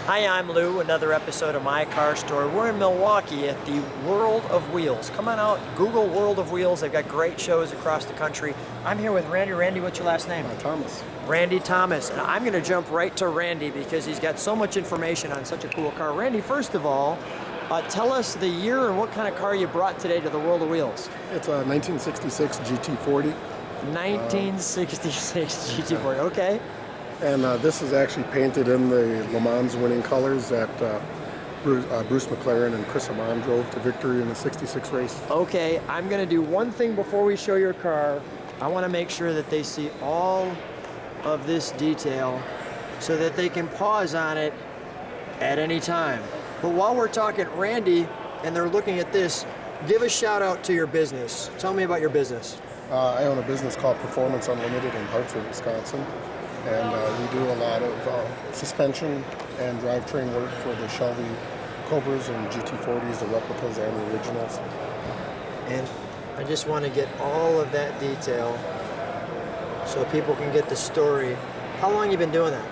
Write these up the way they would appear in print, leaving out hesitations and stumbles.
Hi, I'm Lou, another episode of My Car Story. We're in Milwaukee at the World of Wheels. Come on out, Google World of Wheels. They've got great shows across the country. I'm here with Randy. Randy, what's your last name? Thomas. Randy Thomas. And I'm going to jump right to Randy because he's got so much information on such a cool car. Randy, first of all, tell us the year and what kind of car you brought today to the World of Wheels. It's a 1966 GT40. 1966 GT40, okay. And this is actually painted in the Le Mans winning colors that Bruce McLaren and Chris Amon drove to victory in the 66 race. Okay, I'm going to do one thing before we show your car. I want to make sure that they see all of this detail so that they can pause on it at any time. But while we're talking, Randy, and they're looking at this, give a shout out to your business. Tell me about your business. I own a business called Performance Unlimited in Hartford, Wisconsin. And we do a lot of suspension and drivetrain work for the Shelby Cobras and GT40s, the replicas and the originals. And I just want to get all of that detail so people can get the story. How long have you been doing that?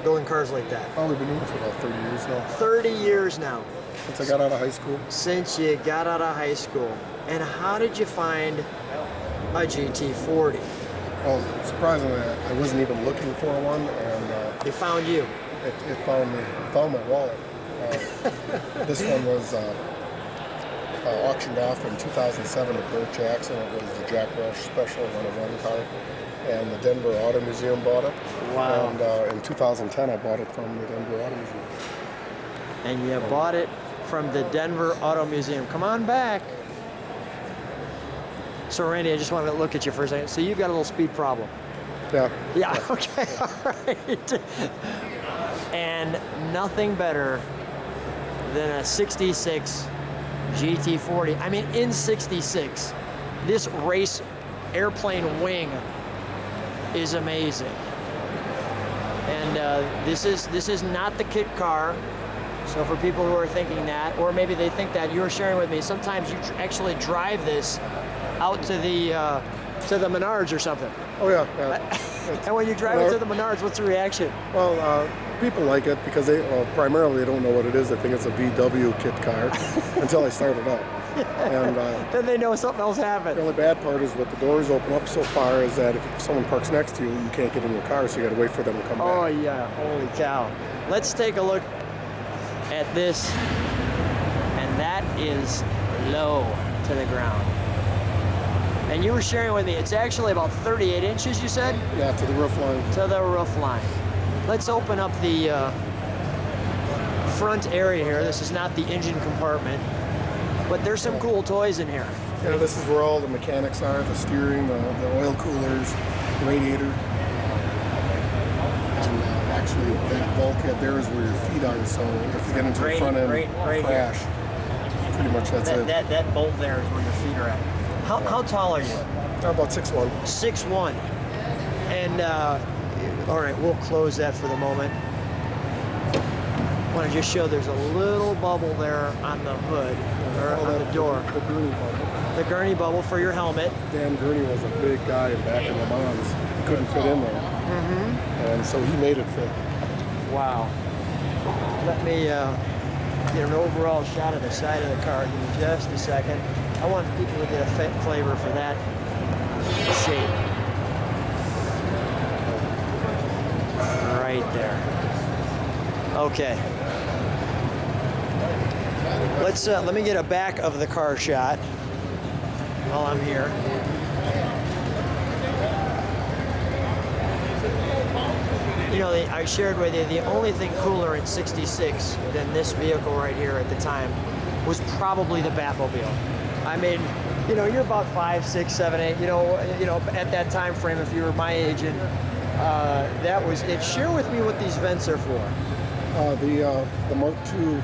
Building cars like that? Oh, we've been doing it for about 30 years now. 30 years now. Since I got out of high school. Since you got out of high school. And how did you find a GT40? Well, surprisingly, I wasn't even looking for one, and it found you. It found me. It found my wallet. This one was auctioned off in 2007 at Burt Jackson. It was the Jack Rush Special 101 car, and the Denver Auto Museum bought it. Wow! And in 2010, I bought it from the Denver Auto Museum. And you bought it from the Denver Auto Museum. Come on back. So Randy, I just wanted to look at you for a second. So you've got a little speed problem. Yeah. Yeah, okay, all right. And nothing better than a 66 GT40. I mean, in 66, this race airplane wing is amazing. And this is not the kit car. So for people who are thinking that, or maybe they think that, you were sharing with me, sometimes you actually drive this out to the Menards or something. Oh yeah. And when you drive it to the Menards, what's the reaction? Well, people like it because primarily they don't know what it is. They think it's a VW kit car until I start it up. And then they know something else happened. The only bad part is with the doors open up so far is that if someone parks next to you, you can't get in your car, so you got to wait for them to come back. Oh yeah, holy cow. Let's take a look at this, and that is low to the ground. And you were sharing with me, it's actually about 38 inches, you said? Yeah, to the roof line. To the roof line. Let's open up the front area here. This is not the engine compartment, but there's some cool toys in here. Yeah, this is where all the mechanics are, the steering, the oil coolers, radiator. And actually, that bulkhead there is where your feet are, so if you get into the front end crash, pretty much that's it. That bolt there is where your feet are at. How tall are you? About 6'1". 6'1". And, all right, we'll close that for the moment. I want to just show there's a little bubble there on the hood, or on the door. The gurney bubble. The gurney bubble for your helmet. Dan Gurney was a big guy back in Le Mans. He couldn't fit in there. Mm-hmm. And so he made it fit. Wow. Let me get an overall shot of the side of the car in just a second. I want people to get a flavor for that shape. Right there. Okay. Let me get a back of the car shot while I'm here. You know, I shared with you, the only thing cooler in 66 than this vehicle right here at the time was probably the Batmobile. I mean, you know, you're about 5, 6, 7, 8. You know, at that time frame, if you were my age, and that was it. Share with me what these vents are for. The Mark II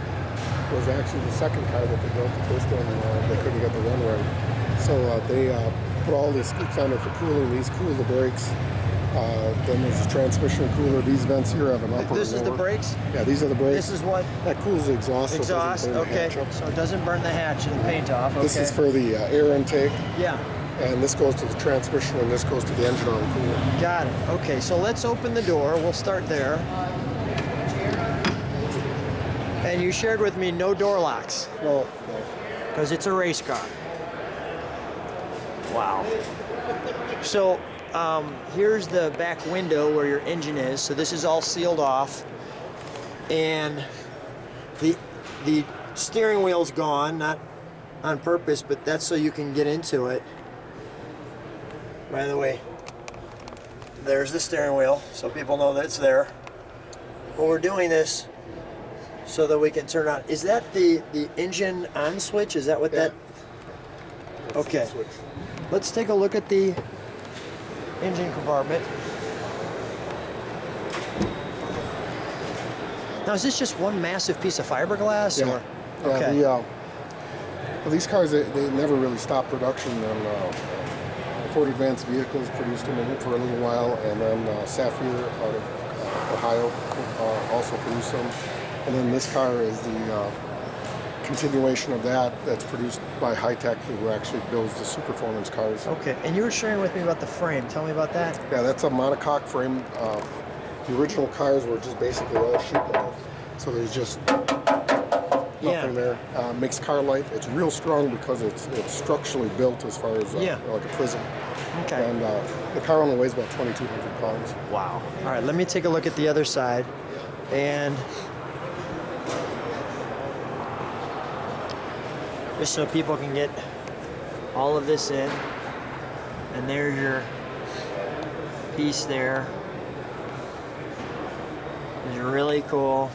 was actually the second car that they built. The first one, they couldn't get the run right, so they put all the scoops on there for cooling. These cool the brakes. Then there's a transmission cooler. These vents here have an upper and lower. This is the brakes? Yeah, these are the brakes. This is what? That cools the exhaust. Exhaust, okay. So it doesn't burn the hatch and the paint off, okay. This is for the air intake. Yeah. And this goes to the transmission, and this goes to the engine arm cooler. Got it. Okay, so let's open the door. We'll start there. And you shared with me no door locks. No. Because it's a race car. Wow. So here's the back window where your engine is. So this is all sealed off. And the steering wheel's gone, not on purpose, but that's so you can get into it. By the way, there's the steering wheel, so people know that it's there. But we're doing this so that we can turn on. Is that the engine on switch? Is that what that? Okay. Let's take a look at the engine compartment. Now, is this just one massive piece of fiberglass? Yeah. Or? Okay. Well, these cars, they never really stopped production. And Ford Advanced Vehicles produced them for a little while, and then Sapphire out of Ohio also produced them. And then this car is the continuation of that. That's produced by High Tech, who actually builds the Superformance cars. Okay, and you were sharing with me about the frame. Tell me about that. Yeah, that's a monocoque frame. The original cars were just basically all sheet metal, so there's just nothing there. Makes car light. It's real strong because it's structurally built as far as like a prism. Okay. And the car only weighs about 2,200 pounds. Wow. All right, let me take a look at the other side. And just so people can get all of this in. And there's your piece there. It's really cool.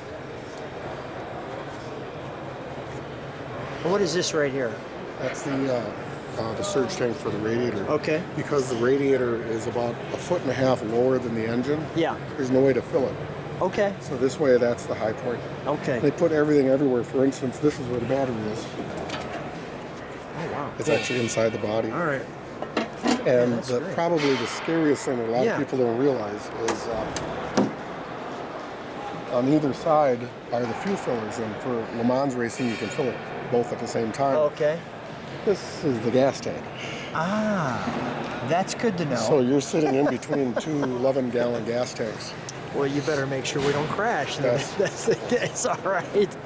And what is this right here? That's the surge tank for the radiator. Okay. Because the radiator is about 1.5 feet lower than the engine. Yeah. There's no way to fill it. Okay. So this way, that's the high point. Okay. They put everything everywhere. For instance, this is where the battery is. Oh, wow. It's actually inside the body. All right. And great. Probably the scariest thing that a lot of people don't realize is on either side are the fuel fillers. And for Le Mans racing, you can fill it both at the same time. Okay. This is the gas tank. Ah, that's good to know. So you're sitting in between two 11-gallon gas tanks. Well, you better make sure we don't crash. Yes. That's the case. All right.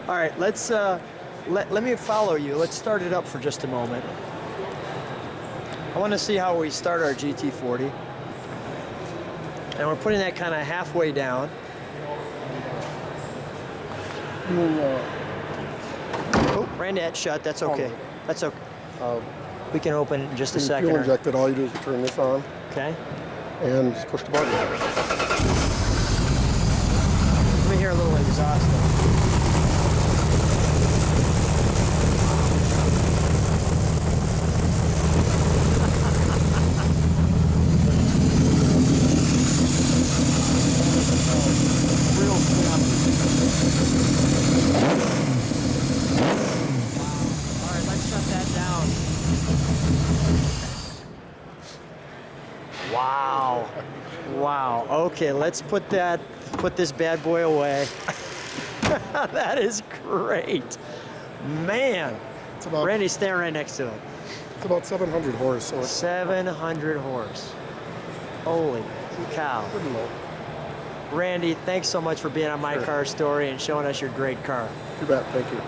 All right. Let's let me follow you. Let's start it up for just a moment. I want to see how we start our GT40. And we're putting that kind of halfway down. Oh, Randy, that's shut. That's okay. That's okay. We can open it in just a second. Fuel injected. All you do is turn this on. Okay. And just push the button. Let me hear a little exhaust. Real snap. All right, let's shut that down. Wow. Wow. Okay, let's put this bad boy away. That is great. Man. It's about, Randy, stand right next to it. It's about 700 horse, so it's 700 horse. Holy cow. pretty low. Randy, thanks so much for being on My Sure. Car Story and showing us your great car. You bet. Thank you.